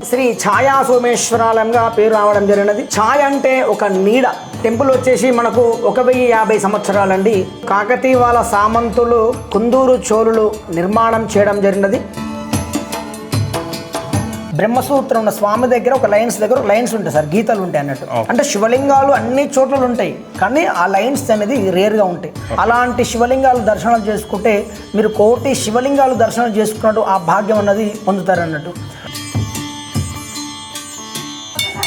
శ్రీ ఛాయా సోమేశ్వరాలయంగా పేరు రావడం జరిగినది. ఛాయ అంటే ఒక నీడ. టెంపుల్ వచ్చేసి మనకు 1050 సంవత్సరాలండి. కాకతీయుల సామంతులు కుందూరు చోళులు నిర్మాణం చేయడం జరిగినది. బ్రహ్మసూత్రం ఉన్న స్వామి దగ్గర ఒక లైన్స్ ఉంటాయి సార్, గీతలు ఉంటాయి అన్నట్టు. అంటే శివలింగాలు అన్ని చోట్ల ఉంటాయి, కానీ ఆ లైన్స్ అనేది రేర్గా ఉంటాయి. అలాంటి శివలింగాలు దర్శనం చేసుకుంటే మీరు 1,000,000 శివలింగాలు దర్శనం చేసుకున్నట్టు ఆ భాగ్యం అన్నది పొందుతారు అన్నట్టు.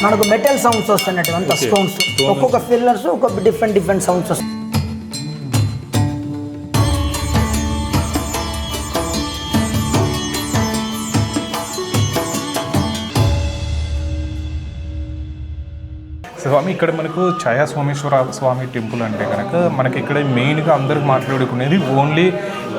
మనకు మెటల్ సౌండ్స్ వస్తున్నట్టు అంత స్టోన్స్, ఒక్కొక్క ఫిల్లర్స్ ఒక్కొక్క డిఫరెంట్ సౌండ్స్ వస్తాయి. స్వామి, ఇక్కడ మనకు ఛాయా సోమేశ్వర స్వామి టెంపుల్ అంటే కనుక మనకి ఇక్కడ మెయిన్గా అందరికి మాట్లాడుకునేది ఓన్లీ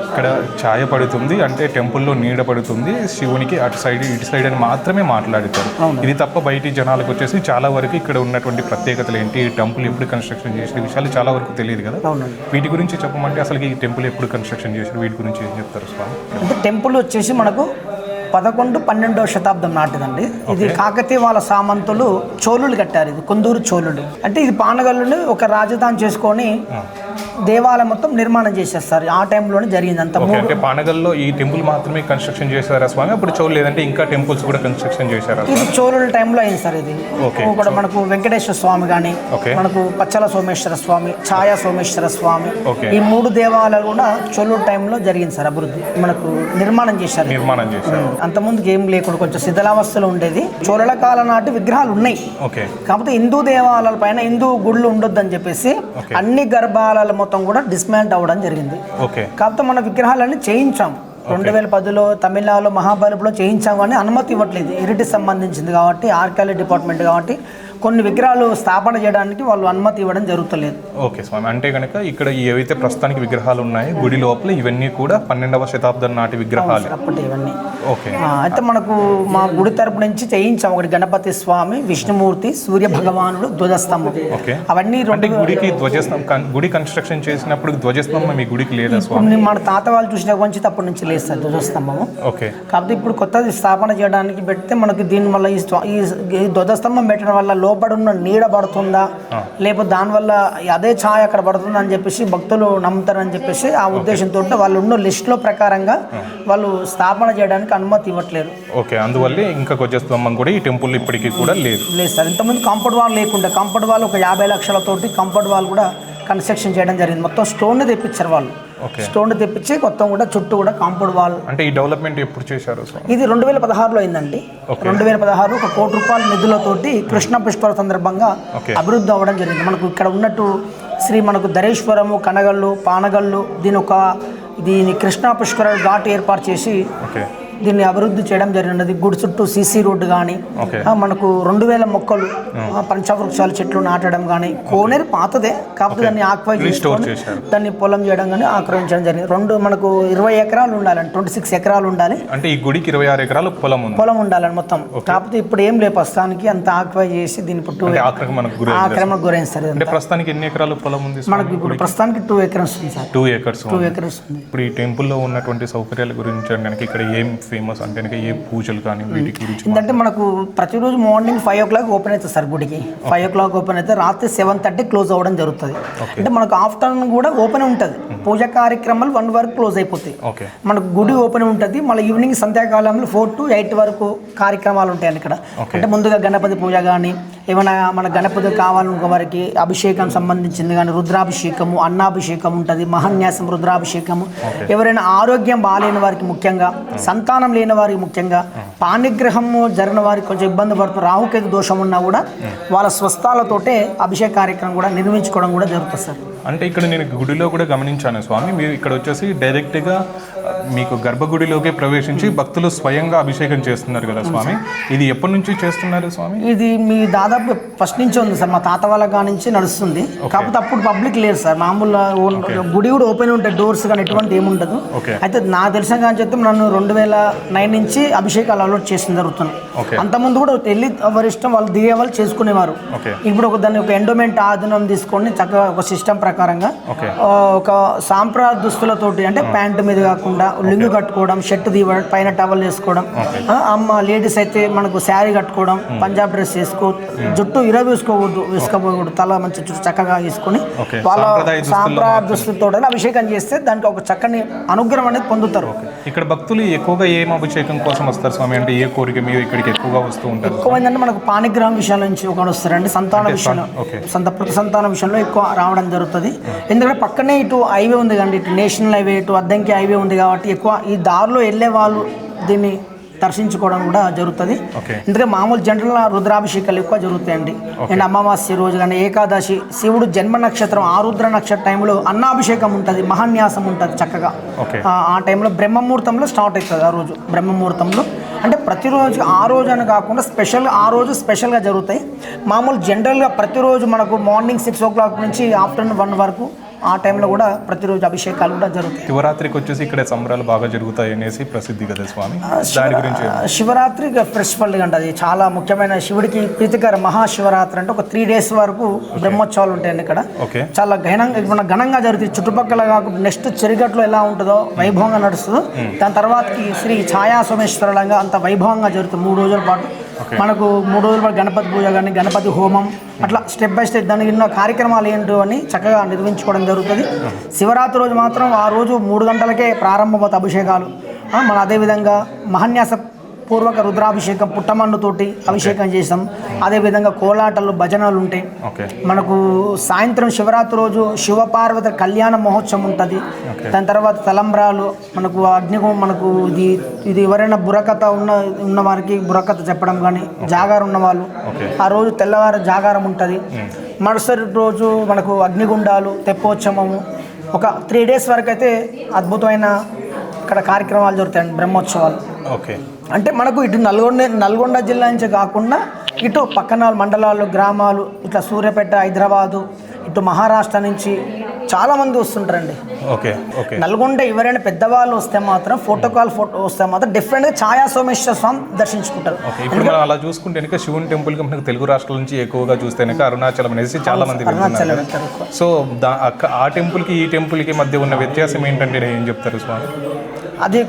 ఇక్కడ ఛాయ పడుతుంది అంటే టెంపుల్లో నీడ పడుతుంది, శివునికి అటు సైడ్ ఇటు సైడ్ అని మాత్రమే మాట్లాడుతారు. ఇది తప్ప బయటి జనాలకు వచ్చేసి చాలా వరకు ఇక్కడ ఉన్నటువంటి ప్రత్యేకతలు ఏంటి, టెంపుల్ ఎప్పుడు కన్స్ట్రక్షన్ చేసిన విషయాలు చాలా వరకు తెలియదు కదా. వీటి గురించి చెప్పమంటే అసలు ఈ టెంపుల్ ఎప్పుడు కన్స్ట్రక్షన్ చేశారు, వీటి గురించి ఏం చెప్తారు స్వామి? అంటే టెంపుల్ వచ్చేసి మనకు 11-12వ శతాబ్దం నాటిదండి. ఇది కాకతీయుల సామంతులు చోళులు కట్టారు. ఇది కుందూరు చోళులు. అంటే ఇది పానగల్లుని ఒక రాజధాని చేసుకొని దేవాలయం మొత్తం నిర్మాణం చేసేస్తారు. ఆ టైంలోనే జరిగింది అంత. అంటే పానగల్లో ఈ టెంపుల్ మాత్రమే కన్స్ట్రక్షన్ చేశారా స్వామి? అప్పుడు చోళులు లేదంటే ఇంకా టెంపుల్స్ కూడా కన్స్ట్రక్షన్ చేశారా? ఇది చోళుల టైంలో అయింది సార్. ఇది కూడా మనకు వెంకటేశ్వర స్వామి కానీ, మనకు పచ్చల సోమేశ్వర స్వామి, ఛాయా సోమేశ్వర స్వామి, ఈ 3 దేవాలయాలు కూడా చోళుల టైంలో జరిగింది సార్. అభివృద్ధి మనకు నిర్మాణం చేశారు. అంతకుముందుకు ఏం లేకుండా కొంచెం శిథిలావస్థలో ఉండేది. చోళల కాలం నాటి విగ్రహాలు ఉన్నాయి, కాకపోతే హిందూ దేవాలయాల పైన హిందూ గుళ్ళు ఉండొద్దని చెప్పేసి అన్ని గర్భాలయాల మొత్తం కూడా డిస్మాంట్ అవ్వడం జరిగింది. కాకపోతే మన విగ్రహాలన్నీ చేయించాం. 2010లో తమిళనాడులో మహాబలిపురంలో చేయించాం, కానీ అనుమతి ఇవ్వట్లేదు. హెరిటేజ్ సంబంధించింది కాబట్టి, ఆర్కియాలజీ డిపార్ట్మెంట్ కాబట్టి కొన్ని విగ్రహాలు స్థాపన చేయడానికి వాళ్ళు అనుమతి ఇవ్వడం జరుగుతలేదు. ఓకే స్వామి, అంటే కనుక ఇక్కడ ఏవైతే ప్రస్తుతానికి విగ్రహాలు ఉన్నాయో గుడి లోపల ఇవన్నీ కూడా 12వ శతాబ్దం నాటి విగ్రహాలు అప్పటి ఇవన్నీ. ఓకే, అయితే మనకు మా గుడి తరపు నుంచి చేయించాం. ఒకటి గణపతి స్వామి, విష్ణుమూర్తి, సూర్య భగవానుడు, ధ్వజస్తంభం. అవన్నీ గుడికి ధ్వజస్తంభం, గుడి కన్స్ట్రక్షన్ చేసినప్పుడు ధ్వజస్తంభం మీ గుడికి లేదా స్వామి? మన తాత వాళ్ళు చూసిన కొంచెం అప్పటి నుంచి లేదు సార్ ధ్వజస్తంభము. ఓకే, కాకపోతే ఇప్పుడు కొత్తది స్థాపన చేయడానికి పెడితే మనకి దీనివల్ల ఈ ధ్వజస్తంభం పెట్టడం వల్ల లోపల ఉన్న నీడ పడుతుందా, లేకపోతే దానివల్ల అదే ఛాయ అక్కడ పడుతుందా అని చెప్పేసి భక్తులు నమ్ముతారని చెప్పేసి ఆ ఉద్దేశంతో వాళ్ళు ఉన్న లిస్టులో ప్రకారంగా వాళ్ళు స్థాపన చేయడానికి అనుమతి ఇవ్వట్లేదు. ఓకే, అందువల్ల ఇంకా ధ్వజస్తంభం కూడా ఈ టెంపుల్ ఇప్పటికీ కూడా లేదు సార్. ఇంతకుముందు కాంపౌండ్ వాల్ లేకుండా, కాంపౌండ్ వాల్ ఒక 50 లక్షలతోటి కాంపౌండ్ వాల్ కూడా కన్స్ట్రక్షన్ చేయడం జరిగింది. మొత్తం స్టోన్ తెప్పించారు వాళ్ళు. స్టోన్ తెప్పించి మొత్తం కూడా చుట్టూ కూడా కాంపౌండ్ వాల్. అంటే ఈ డెవలప్మెంట్ ఎప్పుడు చేశారు? ఇది 2016లో అయిందండి. 2016 1 కోటి రూపాయల నిధులతోటి కృష్ణ పుష్కర సందర్భంగా అభివృద్ధి అవ్వడం జరిగింది. మనకు ఇక్కడ ఉన్నట్టు మనకు ధరేశ్వరము, కనగల్లు, పానగల్లు, దీని కృష్ణా పుష్కర ఘాట్ ఏర్పాటు చేసి దీన్ని అభివృద్ధి చేయడం జరిగినది. గుడి చుట్టూ సీసీ రోడ్డు కానీ, మనకు 2000 మొక్కలు, పంచవృక్షాల చెట్లు నాటడం కానీ, కోనేరు పాతదే కాకపోతే దాన్ని ఆక్వై చేసుకొని దాన్ని పొలం చేయడం కానీ ఆక్రమించడం జరిగింది. మనకు 20 ఎకరాలు ఉండాలండి, 26 ఎకరాలు ఉండాలి. అంటే ఈ గుడికి 26 ఎకరాలు పొలం ఉండాలని మొత్తం. కాకపోతే ఇప్పుడు ఏం లేదు, ప్రస్తుతానికి అంత ఆక్వై చేసి దీని ఆక్రమణకు గురైంది సార్. అంటే ప్రస్తుతానికి ఎన్ని ఎకరాలు పొలం ఉంది మనకి? ఇప్పుడు ప్రస్తుతానికి 2 ఎకర్స్ ఉంది సార్. 2 ఎకర్స్ ఉంది. ఇప్పుడు ఈ టెంపుల్లో ఉన్నటువంటి సౌకర్యాల గురించి కనుక ఇక్కడ ఏం ఫేమస్ అంటే ఏ పూజలు కానీ వీటి గురించి? ఏంటంటే మనకు ప్రతిరోజు మార్నింగ్ 5 o'clock ఓపెన్ అవుతుంది సార్ గుడికి. 5 o'clock ఓపెన్ అయితే రాత్రి 7:30 క్లోజ్ అవ్వడం జరుగుతుంది. అంటే మనకు ఆఫ్టర్నూన్ కూడా ఓపెన్ ఉంటుంది. పూజ కార్యక్రమాలు 1 వరకు క్లోజ్ అయిపోతాయి. మనకు గుడి ఓపెన్ ఉంటుంది. మళ్ళీ ఈవినింగ్ సంధ్యాకాలంలో 4 to 8 వరకు కార్యక్రమాలు ఉంటాయి ఇక్కడ. అంటే ముందుగా గణపతి పూజ కానీ, ఏమైనా మన గణపతి కావాలనుకో వారికి అభిషేకం సంబంధించింది కానీ, రుద్రాభిషేకము, అన్నాభిషేకం ఉంటుంది, మహాన్యాసం, రుద్రాభిషేకము. ఎవరైనా ఆరోగ్యం బాగాలేని వారికి ముఖ్యంగా, సంతానం లేని వారికి ముఖ్యంగా, పాణిగ్రహము జరిగిన వారికి కొంచెం ఇబ్బంది పడుతుంది, రాహుకేతు దోషం ఉన్నా కూడా వాళ్ళ స్వస్థాలతోటే అభిషేక కార్యక్రమం కూడా నిర్మించుకోవడం కూడా జరుగుతుంది సార్. అంటే ఇక్కడ నేను గుడిలో కూడా గమనించాను స్వామి, మీరు ఇక్కడ వచ్చేసి డైరెక్ట్గా మీకు గర్భగుడిలోకి ప్రవేశించి భక్తులు స్వయంగా అభిషేకం చేస్తున్నారు కదా స్వామి. ఇది ఎప్పటి నుంచి చేస్తున్నారు స్వామి? ఇది మీ దాదాపు దాదాపు ఫస్ట్ నుంచి ఉంది సార్, మా తాత వాళ్ళ కాడ నుంచి నడుస్తుంది. కాకపోతే అప్పుడు పబ్లిక్ లేదు సార్, మామూలుగా గుడి కూడా ఓపెన్ ఉంటాయి, డోర్స్ కానీ ఎటువంటి ఏముండదు. అయితే నాకు తెలిసిన కానీ చెప్తే నన్ను 2009 నుంచి అభిషేకాలు అలవాటు చేసిన జరుగుతుంది. అంతకుముందు కూడా వెళ్ళి ఎవరి ఇష్టం వాళ్ళు దిగే వాళ్ళు చేసుకునేవారు. ఇప్పుడు దాన్ని ఒక ఎండోమెంట్ ఆధునం తీసుకొని చక్కగా ఒక సిస్టమ్ ప్రకారంగా ఒక సాంప్రదాయ దుస్తులతోటి, అంటే ప్యాంటు మీద కాకుండా లింగు కట్టుకోవడం, షర్ట్ తీయడం, పైన టవల్ వేసుకోవడం, అమ్మ లేడీస్ అయితే మనకు శారీ కట్టుకోవడం, పంజాబ్ డ్రెస్ జుట్టు వేసుకోకూడదు, తల మంచి చుట్టూ చక్కగా వేసుకొని వాళ్ళ సాంప్రదాయ దుస్తులతో అభిషేకం చేస్తే దానికి ఒక చక్కని అనుగ్రహం అనేది పొందుతారు. ఇక్కడ భక్తులు ఎక్కువగా ఏం అభిషేకం కోసం వస్తారు స్వామి? అంటే ఏ కోరిక మీరు ఇక్కడికి ఎక్కువగా వస్తూ ఉంటారు? ఎక్కువ ఏంటంటే మనకు పాణిగ్రహం విషయాల నుంచి ఒకటి వస్తారండి, సంతాన విషయంలో, ప్రతి సంతాన విషయంలో ఎక్కువ రావడం జరుగుతుంది. ఎందుకంటే పక్కనే ఇటు హైవే ఉంది కండి, ఇటు నేషనల్ హైవే, ఇటు అద్దంకి హైవే ఉంది కాబట్టి ఎక్కువ ఈ దారిలో వెళ్ళే వాళ్ళు దీన్ని దర్శించుకోవడం కూడా జరుగుతుంది. ఎందుకంటే మామూలు జనరల్ రుద్రాభిషేకాలు ఎక్కువ జరుగుతాయండి. అండ్ అమావాస్య రోజు కానీ ఏకాదశి, శివుడు జన్మ నక్షత్రం, ఆరుద్ర నక్షత్ర టైంలో అన్నాభిషేకం ఉంటుంది, మహాన్యాసం ఉంటుంది చక్కగా. ఆ టైంలో బ్రహ్మముహూర్తంలో స్టార్ట్ అవుతుంది. ఆ రోజు బ్రహ్మముహూర్తంలో అంటే ప్రతిరోజు ఆ రోజు అని కాకుండా ఆ రోజు స్పెషల్గా జరుగుతాయి. మామూలు జనరల్గా ప్రతిరోజు మనకు మార్నింగ్ 6 o'clock నుంచి ఆఫ్టర్నూన్ 1 వరకు ఆ టైంలో కూడా ప్రతిరోజు అభిషేకాలు కూడా జరుగుతాయి. శివరాత్రికి వచ్చేసి ఇక్కడ సంబరాలు బాగా జరుగుతాయి అనేసి ప్రసిద్ధి కదా స్వామి, దాని గురించి? శివరాత్రి ఫెస్టివల్ అంటే అది చాలా ముఖ్యమైన, శివుడికి ప్రీతికర మహాశివరాత్రి అంటే ఒక 3 days వరకు బ్రహ్మోత్సవాలు ఉంటాయండి ఇక్కడ. చాలా ఘనంగా జరుగుతుంది. చుట్టుపక్కల కాకుండా నెక్స్ట్ చెరిగట్లో ఎలా ఉంటుందో వైభవంగా నడుస్తుందో, దాని తర్వాతకి శ్రీ ఛాయా సోమేశ్వరంగా అంత వైభవంగా జరుగుతుంది. 3 రోజుల పాటు మనకు 3 రోజుల పాటు గణపతి పూజ కానీ, గణపతి హోమం, అట్లా స్టెప్ బై స్టెప్ దానికి ఎన్నో కార్యక్రమాలు ఏంటో అని చక్కగా నిర్వహించుకోవడం జరుగుతుంది. శివరాత్రి రోజు మాత్రం ఆ రోజు 3 గంటలకే ప్రారంభమవుతాయి అభిషేకాలు. మన అదేవిధంగా మహాన్యాస పూర్వక రుద్రాభిషేకం పుట్టమన్నుతోటి అభిషేకం చేసాం. అదేవిధంగా కోలాటలు, భజనలు ఉంటాయి. మనకు సాయంత్రం శివరాత్రి రోజు శివపార్వతి కళ్యాణ మహోత్సవం ఉంటుంది. దాని తర్వాత తలంబ్రాలు, మనకు మనకు ఇది ఎవరైనా బుర్రకథ ఉన్న వారికి బుర్రకథ చెప్పడం కానీ, జాగారం ఉన్నవాళ్ళు ఆ రోజు తెల్లవారు జాగారం ఉంటుంది. మరుసటి రోజు మనకు అగ్నిగుండాలు, తెప్పోత్సవము, ఒక 3 days వరకు అయితే అద్భుతమైన ఇక్కడ కార్యక్రమాలు జరుగుతాయండి, బ్రహ్మోత్సవాలు. అంటే మనకు ఇటు నల్గొండ జిల్లా నుంచి కాకుండా ఇటు పక్కన మండలాలు, గ్రామాలు, ఇట్లా సూర్యాపేట, హైదరాబాదు, ఇటు మహారాష్ట్ర నుంచి చాలామంది వస్తుంటారండి. నల్గొండ ఎవరైనా పెద్దవాళ్ళు వస్తే మాత్రం ఫోటో వస్తే మాత్రం డిఫరెంట్గా ఛాయా సోమేశ్వర స్వామి దర్శించుకుంటారు. ఇప్పుడు మనం అలా చూసుకుంటే శివుని టెంపుల్కి మనకు తెలుగు రాష్ట్రాల నుంచి ఎక్కువగా చూస్తే అరుణాచలం అనేసి చాలా మంది వెళ్తున్నారు. సో ఆ టెంపుల్కి ఈ టెంపుల్కి మధ్య ఉన్న వ్యత్యాసం ఏంటంటే ఏం చెప్తారు స్వామి? అది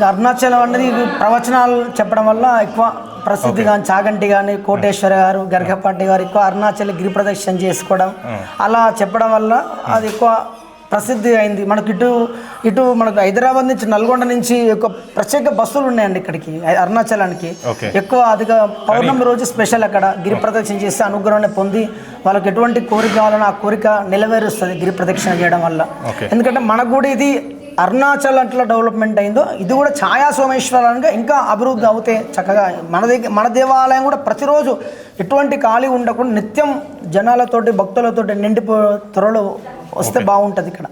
అరుణాచలం అనేది ప్రవచనాలు చెప్పడం వల్ల ఎక్కువ ప్రసిద్ధి, కానీ చాగంటి కానీ, కోటేశ్వర గారు, గర్గపాటి గారు ఎక్కువ అరుణాచల్ గిరి ప్రదక్షిణ చేసుకోవడం, అలా చెప్పడం వల్ల అది ఎక్కువ ప్రసిద్ధి అయింది. మనకు ఇటు మనకు హైదరాబాద్ నుంచి, నల్గొండ నుంచి ఎక్కువ ప్రత్యేక బస్సులు ఉన్నాయండి ఇక్కడికి అరుణాచలానికి. ఎక్కువ అదిగా పౌర్ణమి రోజు స్పెషల్ అక్కడ గిరి ప్రదక్షిణ చేస్తే అనుగ్రహాన్ని పొంది వాళ్ళకి ఎటువంటి కోరిక కావాలన్నా ఆ కోరిక నెరవేరుస్తుంది గిరి ప్రదక్షిణ చేయడం వల్ల. ఎందుకంటే మనకు కూడా ఇది అరుణాచల్ అట్లా డెవలప్మెంట్ అయిందో ఇది కూడా ఛాయా సోమేశ్వరానికి ఇంకా అభివృద్ధి అవుతే చక్కగా మన దేవాలయం కూడా ప్రతిరోజు ఎటువంటి ఖాళీ ఉండకుండా నిత్యం జనాలతోటి, భక్తులతోటి నిండిపో త్వరలో వస్తే బాగుంటుంది ఇక్కడ.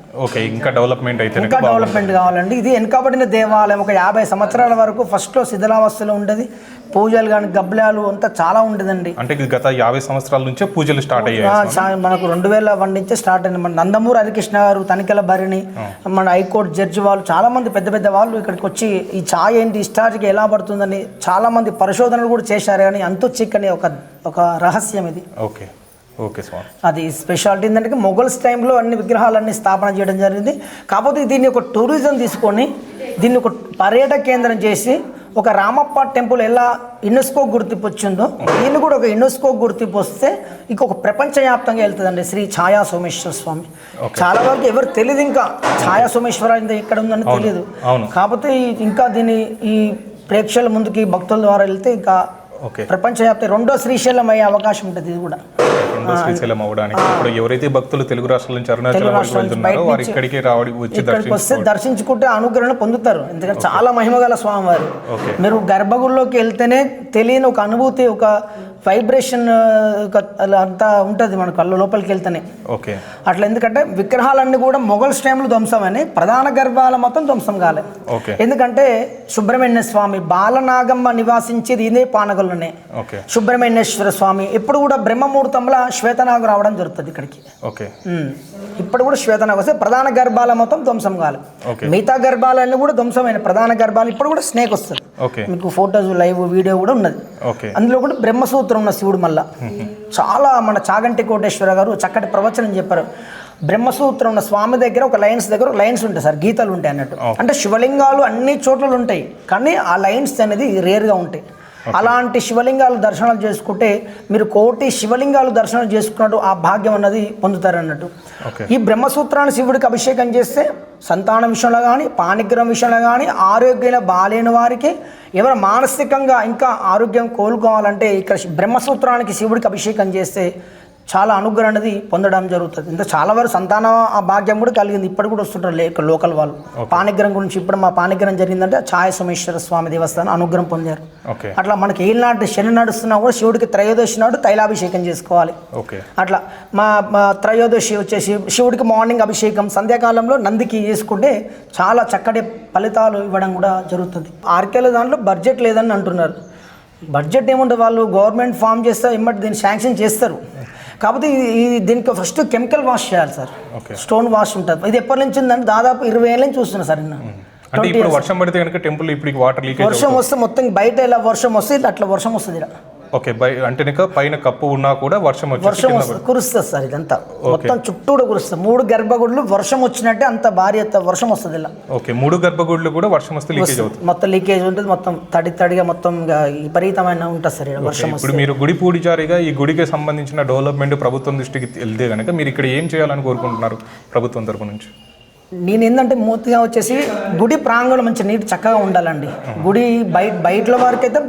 ఇంకా డెవలప్మెంట్ కావాలండి. ఇది వెనుకబడిన దేవాలయం, ఒక 50 సంవత్సరాల వరకు ఫస్ట్లో శిథిలావస్థలో ఉండేది. పూజలు కానీ, గబ్బలాలు అంతా చాలా ఉండేదండి. అంటే గత 50 సంవత్సరాల నుంచే పూజలు స్టార్ట్ అయ్యాయి. మనకు 2001 నుంచే స్టార్ట్ అయింది. మన నందమూరి హరికృష్ణ గారు, తనికెల భరణి, మన హైకోర్టు జడ్జి వాళ్ళు, చాలా మంది పెద్ద వాళ్ళు ఇక్కడికి వచ్చి ఈ ఛాయ్ ఏంటి, హిస్టారిక్ ఎలా పడుతుందని చాలా మంది పరిశోధనలు కూడా చేశారు. కానీ అంతు చిక్కని ఒక రహస్యం ఇది. అది స్పెషాలిటీ ఏంటంటే మొఘల్స్ టైంలో అన్ని విగ్రహాలన్నీ స్థాపన చేయడం జరిగింది. కాకపోతే దీన్ని ఒక టూరిజం తీసుకొని దీన్ని ఒక పర్యాటక కేంద్రం చేసి ఒక రామప్ప టెంపుల్ ఎలా యునెస్కో గుర్తింపు వచ్చిందో దీన్ని కూడా ఒక యునెస్కో గుర్తింపు వస్తే ఇంకొక ప్రపంచవ్యాప్తంగా వెళ్తుందండి శ్రీ ఛాయా సోమేశ్వర స్వామి. చాలా వరకు ఎవరు తెలియదు, ఇంకా ఛాయా సోమేశ్వర ఇక్కడ ఉందని తెలియదు. కాకపోతే ఇంకా దీన్ని ఈ ప్రేక్షకుల ముందుకి భక్తుల ద్వారా వెళ్తే ఇంకా ప్రపంచవ్యాప్తి 2వ శ్రీశైలం అయ్యే అవకాశం ఉంటుంది. ఇది కూడా శ్రీశైలం అవడానికి ఇప్పుడు ఎవరైతే భక్తులు తెలుగు రాష్ట్రాల నుంచి అరుణాచలం వెళ్తున్నారో వారు ఇక్కడికి వస్తే దర్శించుకుంటే అనుగ్రహం పొందుతారు. ఎందుకంటే చాలా మహిమగల స్వామివారు. మీరు గర్భగుడిలోకి వెళ్తేనే తెలియని ఒక అనుభూతి, ఒక వైబ్రేషన్ అంతా ఉంటుంది మనకు కళ్ళు లోపలికి వెళ్తేనే. ఓకే. అట్లా ఎందుకంటే విగ్రహాలన్నీ కూడా మొఘల్ టైంలో ధ్వంసమని, ప్రధాన గర్భాల మొత్తం ధ్వంసం కాలే. ఓకే. ఎందుకంటే సుబ్రహ్మణ్య స్వామి బాలనాగమ్మ నివాసించేది ఇదే పానగల్లోనే. ఓకే. సుబ్రహ్మణ్యేశ్వర స్వామి ఎప్పుడు కూడా బ్రహ్మముహూర్తంలో శ్వేతనాగు రావడం జరుగుతుంది ఇక్కడికి. ఓకే. ఇప్పుడు కూడా శ్వేతనాగు వస్తే ప్రధాన గర్భాల మొత్తం ధ్వంసం కాలే. మిగతా గర్భాలన్నీ కూడా ధ్వంసమైన, ప్రధాన గర్భాలు ఇప్పుడు కూడా స్నేక్ వస్తుంది. మీకు ఫోటోస్ లైవ్ వీడియో కూడా ఉన్నది. అందులో కూడా బ్రహ్మసూత్రం ఉన్న శివుడు మళ్ళా చాలా మన చాగంటి కోటేశ్వర గారు చక్కటి ప్రవచనం చెప్పారు. బ్రహ్మసూత్రం ఉన్న స్వామి దగ్గర ఒక లైన్స్ ఉంటాయి సార్, గీతలు ఉంటాయి అన్నట్టు. అంటే శివలింగాలు అన్ని చోట్ల ఉంటాయి కానీ ఆ లైన్స్ అనేది రేర్గా ఉంటాయి. అలాంటి శివలింగాలు దర్శనాలు చేసుకుంటే మీరు కోటి శివలింగాలు దర్శనం చేసుకున్నట్టు ఆ భాగ్యం అన్నది పొందుతారు అన్నట్టు. ఈ బ్రహ్మసూత్రాన్ని శివుడికి అభిషేకం చేస్తే సంతానం విషయంలో కానీ, పాణిగ్రహం విషయంలో కానీ, ఆరోగ్యంగా బాలేని వారికి, ఎవరు మానసికంగా ఇంకా ఆరోగ్యం కోలుకోవాలంటే ఇక్కడ బ్రహ్మసూత్రానికి శివుడికి అభిషేకం చేస్తే చాలా అనుగ్రహం అనేది పొందడం జరుగుతుంది. ఇంకా చాలా వరకు సంతాన ఆ భాగ్యం కూడా కలిగింది. ఇప్పుడు కూడా వస్తుంటారు లోకల్ వాళ్ళు. పాణిగ్రహం గురించి ఇప్పుడు మా పాణిగ్రహం జరిగిందంటే ఛాయ సోమేశ్వర స్వామి దేవస్థానం అనుగ్రహం పొందారు. అట్లా మనకి ఏనాటి శని నడుస్తున్నా కూడా శివుడికి త్రయోదశి నాడు తైలాభిషేకం చేసుకోవాలి. అట్లా మా త్రయోదశి వచ్చేసి శివుడికి మార్నింగ్ అభిషేకం, సంధ్యాకాలంలో నందికి చేసుకుంటే చాలా చక్కటి ఫలితాలు ఇవ్వడం కూడా జరుగుతుంది. ఆర్కేల దాంట్లో బడ్జెట్ లేదని అంటున్నారు. బడ్జెట్ ఏముంటుంది, వాళ్ళు గవర్నమెంట్ ఫామ్ చేస్తే ఇమ్మటి దీన్ని శాంక్షన్ చేస్తారు. కాకపోతే దీనికి ఫస్ట్ కెమికల్ వాష్ చేయాలి సార్. స్టోన్ వాష్ ఉంటుంది. ఇది ఎప్పటి నుంచి ఉందంటే దాదాపు 20 ఏళ్ళ నుంచి చూస్తున్నా సార్. అంటే ఇప్పుడు వర్షం పడితే కనుక టెంపుల్ ఇప్పుడు వాటర్ లీకేజ్, వర్షం వస్తే మొత్తం బయట ఇలా వర్షం వస్తే అట్లా వర్షం వస్తుంది ఇలా. ఓకే. అంటే పైన కప్పు ఉన్నా కూడా వర్షం వస్తుంది, కురుస్తుంది సార్. ఇదంతా మొత్తం చుట్టూ కూడా కురుస్తుంది. 3 గర్భగుడులు వర్షం వచ్చినట్టే అంత భారీ వర్షం వస్తుంది ఇలా. ఓకే. 3 గర్భగుడులు కూడా వర్షం వస్తే లీకేజ్ అవుతుంది. మొత్తం లీకేజ్ ఉంటుంది, మొత్తం తడిగా మొత్తం విపరీతమైన ఉంటుంది సార్ వర్షం. ఇప్పుడు మీరు గుడి పూడిచారిగా ఈ గుడికి సంబంధించిన డెవలప్మెంట్ ప్రభుత్వం దృష్టికి వెళ్తే కనుక మీరు ఇక్కడ ఏం చేయాలని కోరుకుంటున్నారు ప్రభుత్వం తరపు నుంచి? నేను ఏంటంటే మూర్తిగా వచ్చేసి గుడి ప్రాంగణం మంచి నీట్ చక్కగా ఉండాలండి. గుడి బయట వరకు అయితే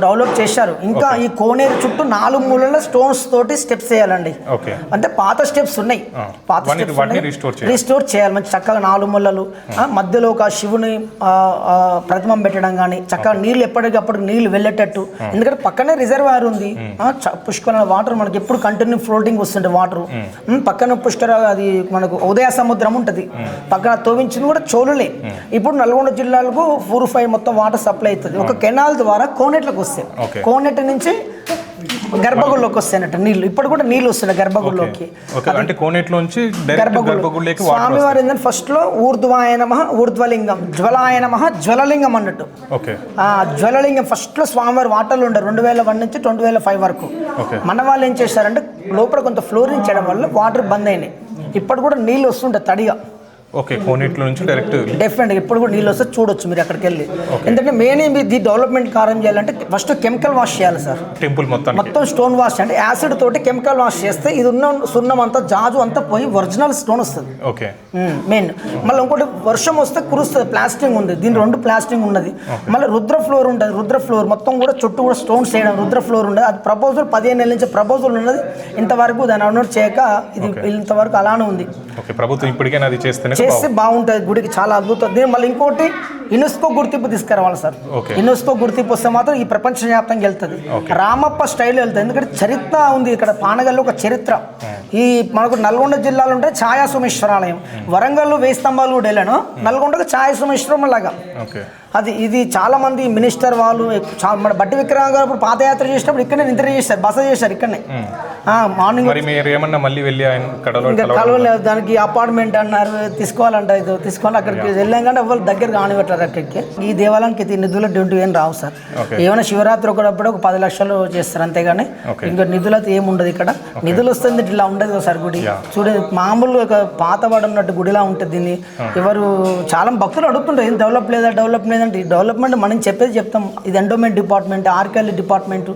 డెవలప్ చేశారు. ఇంకా ఈ కోనేరు చుట్టూ 4 మూలల స్టోన్స్ తోటి స్టెప్స్ వేయాలండి. అంటే పాత స్టెప్స్ ఉన్నాయి, పాత స్టెప్స్ రీస్టోర్ చేయాలి. మంచి చక్కగా 4 మూలలు, మధ్యలో ఒక శివుని ప్రతిమం పెట్టడం కానీ, చక్కగా నీళ్ళు ఎప్పటికప్పుడు నీళ్ళు వెళ్ళేటట్టు. ఎందుకంటే పక్కనే రిజర్వాయర్ ఉంది, పుష్కర వాటర్ మనకి ఎప్పుడు కంటిన్యూ ఫ్లోటింగ్ వస్తుంటే వాటర్. పక్కన పుష్కర అది మనకు ఉదయ సముద్రం ఉంటుంది, పక్కన తోవించింది కూడా చోళులే. ఇప్పుడు నల్గొండ జిల్లాలకు 4-5 మొత్తం వాటర్ సప్లై అవుతుంది. ఒక కెనాల్ ద్వారా కోనేట్లకు వస్తాయి, కోనేటి నుంచి గర్భగుడిలోకి వస్తాయన్నట్టు నీళ్ళు. ఇప్పుడు కూడా నీళ్ళు వస్తున్నాయి గర్భగుడిలోకి. స్వామివారి ఏంటంటే ఫస్ట్ లో ఊర్ధ్వాయ నమః ఊర్ధ్వలింగం, జ్వలాయ నమః జ్వలలింగం అన్నట్టు. జ్వలలింగం ఫస్ట్ లో స్వామివారి వాటర్లు ఉండరు 2001 నుంచి 2005 వరకు. మన వాళ్ళు ఏం చేశారంటే లోపల కొంత ఫ్లోరింగ్ చేయడం వల్ల వాటర్ బంద్ అయినాయి. ఇప్పుడు కూడా నీళ్ళు వస్తుంటాయి తడిగా. ఓకే. కోనేట్లో నుంచి డైరెక్ట్ డెఫినెట్గా ఇప్పుడు కూడా నీళ్ళు వస్తే చూడొచ్చు మీరు అక్కడికి వెళ్ళి. ఎందుకంటే మెయిన్ ఇది డెవలప్మెంట్ కార్యం చేయాలంటే ఫస్ట్ కెమికల్ వాష్ చేయాలి సార్. టెంపుల్ మొత్తం స్టోన్ వాష్ అంటే యాసిడ్ తోటి కెమికల్ వాష్ చేస్తే ఇది ఉన్న సున్నం అంతా జాజు అంతా పోయి ఒరిజినల్ స్టోన్ వస్తుంది. ఓకే. మెయిన్ మళ్ళీ ఇంకోటి వర్షం వస్తే కురుస్తుంది. ప్లాస్టింగ్ ఉంది, దీని 2 ప్లాస్టింగ్ ఉన్నది. మళ్ళీ రుద్ర ఫ్లోర్ ఉంటుంది, రుద్ర ఫ్లోర్ మొత్తం కూడా చుట్టూ కూడా స్టోన్స్ చేయడం, రుద్ర ఫ్లోర్ ఉండదు. అది ప్రపోజల్ 15 ఏళ్ళ నుంచి ప్రపోజల్ ఉన్నది, ఇంతవరకు దాన్ని అనౌన్స్ చేయక ఇది ఇంతవరకు అలానే ఉంది. ప్రభుత్వం ఇప్పటికైనా అది చేస్తే బాగుంటుంది. గుడికి చాలా అద్భుతం. దీని మళ్ళీ ఇంకోటి యునెస్కో గుర్తింపు తీసుకురావాలి సార్. యునెస్కో గుర్తింపు వస్తే మాత్రం ఈ ప్రపంచ వ్యాప్తంగా వెళ్తుంది. రామప్ప స్టైల్ వెళ్తుంది. ఎందుకంటే చరిత్ర ఉంది ఇక్కడ పానగల్లో, ఒక చరిత్ర. ఈ మనకు నల్గొండ జిల్లాలో ఉంటే ఛాయా సోమేశ్వరాలయం, వరంగల్లో 1000 స్తంభాలు కూడా వెళ్ళాను, నల్గొండకు ఛాయా సోమేశ్వరం లాగా. ఇది చాలా మంది మినిస్టర్ వాళ్ళు మన బట్టి విక్రమ గారు ఇప్పుడు పాదయాత్ర చేసినప్పుడు ఇక్కడనే నిద్ర చేశారు, బస చేశారు ఇక్కడనే. మార్నింగ్ కలవలేదు, దానికి అపార్ట్మెంట్ అన్నారు, తీసుకోవాలంట. ఇది తీసుకోవాలి, అక్కడికి వెళ్ళాం కానీ ఎవరు దగ్గర కానిపెట్టారు. అక్కడికి ఈ దేవాలయానికి నిధుల డ్యూటీ ఏం రావు సార్. ఏమైనా శివరాత్రి ఒకటప్పుడు ఒక 10 లక్షలు చేస్తారు అంతేగాని ఇంకా నిధులు అయితే ఏముండదు ఇక్కడ. నిధులు వస్తుంది ఇలా ఉండదు కదా సార్ గుడి. చూడండి మామూలు ఒక పాతవాడు ఉన్నట్టు గుడిలా ఉంటుంది. దీన్ని ఎవరు చాలా భక్తులు అడుగుతుంటారు, ఏం డెవలప్ లేదంటే ఈ డెవలప్మెంట్ మనం చెప్పేది చెప్తాం. ఇది endowment department, archaeology department,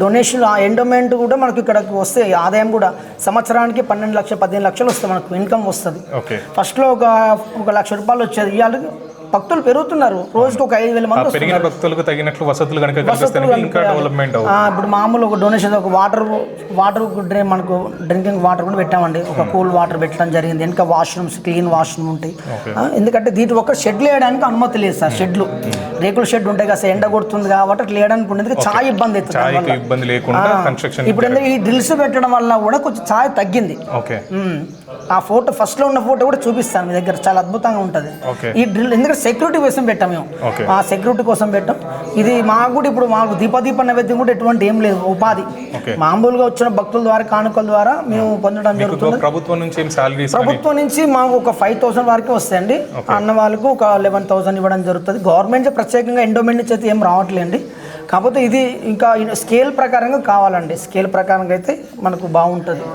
donation. ఆ ఎండోమెంట్ కూడా మనకు ఇక్కడ వస్తే ఆదాయం కూడా సంవత్సరానికి 12 లక్షలు 15 లక్షలు వస్తాయి మనకు ఇన్కమ్ వస్తుంది. ఫస్ట్లో ఒక 1 లక్ష రూపాయలు వచ్చేది, ఇవాళ భక్తులు పెరుగుతున్నారు, రోజుకి ఒక 5,000 మంది పెరిగిన వస్తున్నారు. భక్తులకు తగినట్లు వసతులు కనుక కల్పిస్తే ఇంకా డెవలప్మెంట్ అవుతుంది. ఇప్పుడు మామూలు ఒక డొనేషన్ ఒక వాటర్ మనకు డ్రింకింగ్ వాటర్ కూడా పెట్టామండి. ఒక కూల్ వాటర్ పెట్టడం జరిగింది. ఇంకా వాష్రూమ్స్ క్లీన్ వాష్రూమ్ ఉంటాయి. ఎందుకంటే దీంట్లో ఒక షెడ్లు వేయడానికి అనుమతి లేదు సార్. షెడ్లు రేకుల షెడ్ ఉంటాయి కదా, ఎండ కొడుతుంది కాబట్టి అట్లా వేయడానికి ఉండేది. చాలా ఇబ్బంది అవుతుంది. ఇబ్బంది లేకుండా కన్స్ట్రక్షన్ ఇప్పుడు ఈ డ్రిల్స్ పెట్టడం వల్ల కూడా కొంచెం ఛాయ్ తగ్గింది. ఆ ఫోటో ఫస్ట్ లో ఉన్న ఫోటో కూడా చూపిస్తాను మీ దగ్గర, చాలా అద్భుతంగా ఉంటుంది ఈ డ్రిల్. ఎందుకంటే సెక్యూరిటీ కోసం పెట్టాం మేము, ఆ సెక్యూరిటీ కోసం పెట్టాం. ఇది మాకు కూడా ఇప్పుడు మాకు దీప నైవేద్యం కూడా ఎటువంటి ఏం లేదు, ఉపాధి మామూలుగా వచ్చిన భక్తుల ద్వారా కానుకల ద్వారా మేము పొందడం జరుగుతుంది. ప్రభుత్వం నుంచి మాకు ఒక 5,000 వరకు వస్తాయండి. అన్న వాళ్ళకు ఒక 11,000 ఇవ్వడం జరుగుతుంది. గవర్నమెంట్ ప్రత్యేకంగా ఎండోమెంట్ నుంచి అయితే ఏం రావట్లేండి. కాకపోతే ఇది ఇంకా స్కేల్ ప్రకారంగా కావాలండి. స్కేల్ ప్రకారంగా అయితే మనకు బాగుంటుంది.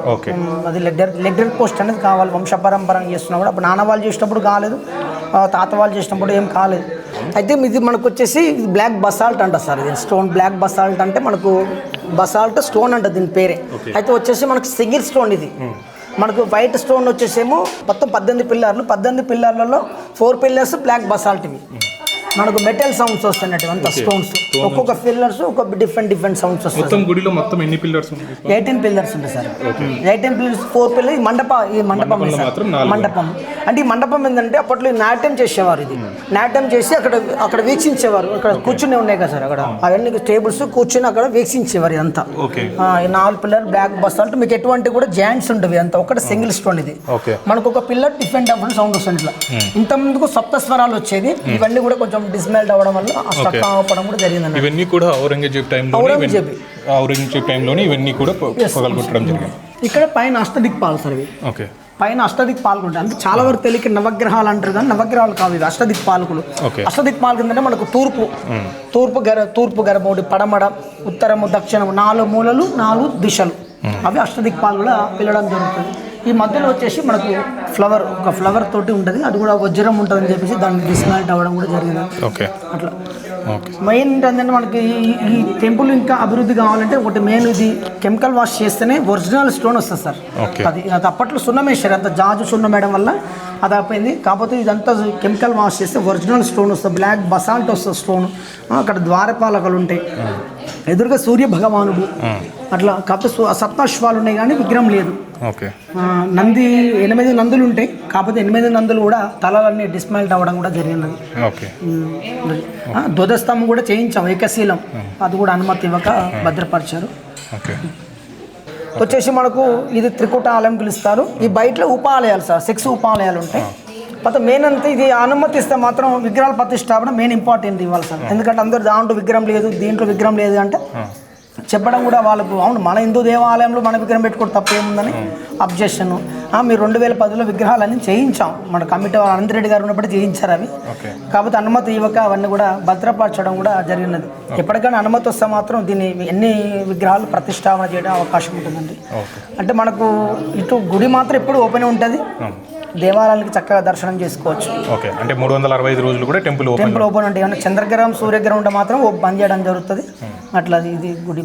అది లెగ్డర్ పోస్ట్ అనేది కావాలి. వంశపరంపరంగా చేస్తున్నా కూడా అప్పుడు నాన్న వాళ్ళు చేసినప్పుడు కాలేదు, తాత వాళ్ళు చేసినప్పుడు ఏం కాలేదు. అయితే ఇది మనకు వచ్చేసి బ్లాక్ బసాల్ట్ అంట సార్. ఇది స్టోన్ బ్లాక్ బసాల్ట్ అంటే మనకు బసాల్ట్ స్టోన్ అంట దీని పేరే. అయితే వచ్చేసి మనకు సింగిల్ స్టోన్ ఇది. మనకు వైట్ స్టోన్ వచ్చేసేమో మొత్తం 18 పిల్లర్లు. 18 పిల్లర్లలో 4 పిల్లర్స్ బ్లాక్ బసాల్ట్ ఇవి. మనకు మెటల్ సౌండ్స్ వస్తున్నట్టు అంత స్టోన్స్. ఒక్కొక్క పిల్లర్స్ ఒక డిఫరెంట్ సౌండ్స్ వస్తాయి. మొత్తం గుడిలో మొత్తం ఎన్ని పిల్లర్స్ ఉంటాయి? 18 పిల్లర్స్ ఉంటాయి సార్. 18 pillars 4 pillars. ఈ మండపం మండపం అంటే ఈ మండపం ఏంటంటే అప్పట్లో నాట్యం చేసేవారు. ఇది నాట్యం చేసి అక్కడ వీక్షించేవారు. అక్కడ కూర్చుని ఉన్నాయి కదా సార్, అక్కడ అవన్నీ టేబుల్స్ కూర్చుని అక్కడ వీక్షించేవారు. ఇదంతా 4 పిల్లర్ బ్లాక్ బసాల్ట్. మీకు ఎటువంటి కూడా జాయింట్స్ ఉండవు. అంతా ఒకటి సింగిల్ స్టోన్. ఇది మనకు ఒక పిల్లర్ డిఫరెంట్ సౌండ్ వస్తుంది. ఇట్లా ఇంత ముందుకు సప్త స్వరాలు వచ్చేది. ఇవన్నీ కూడా కొంచెం డిస్మెల్ట్ అవ్వడం వల్ల స్ట్రక్ అవ్వడం కూడా జరిగింది. ఇవన్నీ కూడా ఔరంగజేబ్ టైంలోనే ఇవన్నీ కూడా పగలగొట్టడం జరిగింది. ఇక్కడ పైన అష్టదిక్పాలు సార్ ఇవి. పైన అష్టదిక్పాలకులు ఉంటాయి. అంటే చాలా వరకు తెలియక నవగ్రహాలు అంటారు కానీ నవగ్రహాలు కావు ఇవి, అష్టదిక్పాలకులు. అష్టదిక్పాలకులు అంటే మనకు తూర్పు గర్భముడి, పడమడ, ఉత్తరము, దక్షిణము 4 మూలలు 4 దిశలు, అవి అష్టదిక్పాలకులు పిలవడం జరుగుతుంది. ఈ మధ్యలో వచ్చేసి మనకు ఒక ఫ్లవర్ తోటి ఉంటుంది. అది కూడా వజ్రం ఉంటుంది అని చెప్పేసి దాన్ని డిస్మాల్ట్ అవ్వడం కూడా జరిగింది. అట్లా మెయిన్ ఏంటంటే మనకి ఈ టెంపుల్ ఇంకా అభివృద్ధి కావాలంటే ఒకటి మెయిన్, ఇది కెమికల్ వాష్ చేస్తేనే ఒరిజినల్ స్టోన్ వస్తుంది సార్. అది అప్పట్లో సున్నమేశారు, అంత జాజు సున్నం వేయడం వల్ల అది అయిపోయింది. కాకపోతే ఇదంతా కెమికల్ వాష్ చేస్తే ఒరిజినల్ స్టోన్ వస్తుంది. బ్లాక్ బసాల్ట్ వస్తుంది స్టోన్. అక్కడ ద్వారపాలకలు ఉంటాయి, ఎదురుగా సూర్య భగవానుడు అట్లా. కాకపోతే సప్తాశ్వాలు ఉన్నాయి కానీ విగ్రహం లేదు. నంది 8 నందులు ఉంటాయి. కాకపోతే 8 నందులు కూడా తలలన్నీ డిస్మాల్ట్ అవ్వడం కూడా జరిగినది. ధ్వజస్తంభం కూడా చేయించాం, ఏకశీలం. అది కూడా అనుమతి ఇవ్వక భద్రపరిచారు. వచ్చేసి మనకు ఇది త్రికూట ఆలయం పిలుస్తారు. ఈ బయటలో ఉపాలయాలు సార్, 6 ఉపాలయాలు ఉంటాయి. మొత్తం మెయిన్ అంతా ఇది అనుమతిస్తే మాత్రం విగ్రహాల ప్రతిష్టాపన మెయిన్ ఇంపార్టెంట్ ఇవ్వాలి సార్. ఎందుకంటే అందరూ దాంట్లో విగ్రహం లేదు, దీంట్లో విగ్రహం లేదు అంటే చెప్పడం కూడా వాళ్ళకు, అవును మన హిందూ దేవాలయంలో మన విగ్రహం పెట్టుకోవడం తప్పేముందని అబ్జెక్షన్. మీరు 2010లో విగ్రహాలన్నీ చేయించాం, మన కమిటీ వాళ్ళు అనంతరెడ్డి గారు ఉన్నప్పుడు చేయించారు అవి. కాకపోతే అనుమతి ఇవ్వక అవన్నీ కూడా భద్రపరచడం కూడా జరిగినది. ఎప్పటికైనా అనుమతి వస్తే మాత్రం దీన్ని ఎన్ని విగ్రహాలు ప్రతిష్టాపన చేయడం అవకాశం ఉంటుందండి. అంటే మనకు ఇటు గుడి మాత్రం ఎప్పుడు ఓపెన్ ఉంటుంది, దేవాలయానికి చక్కగా దర్శనం చేసుకోవచ్చు. అంటే 365 రోజులు కూడా టెంపుల్ ఓపెన్ ఉంటాయి. ఏమన్నా చంద్రగ్రహం సూర్యగ్రహం ఉంటే మాత్రం బంద్ చేయడం జరుగుతుంది. అట్లా ఇది గుడి.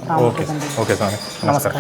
నమస్కారం.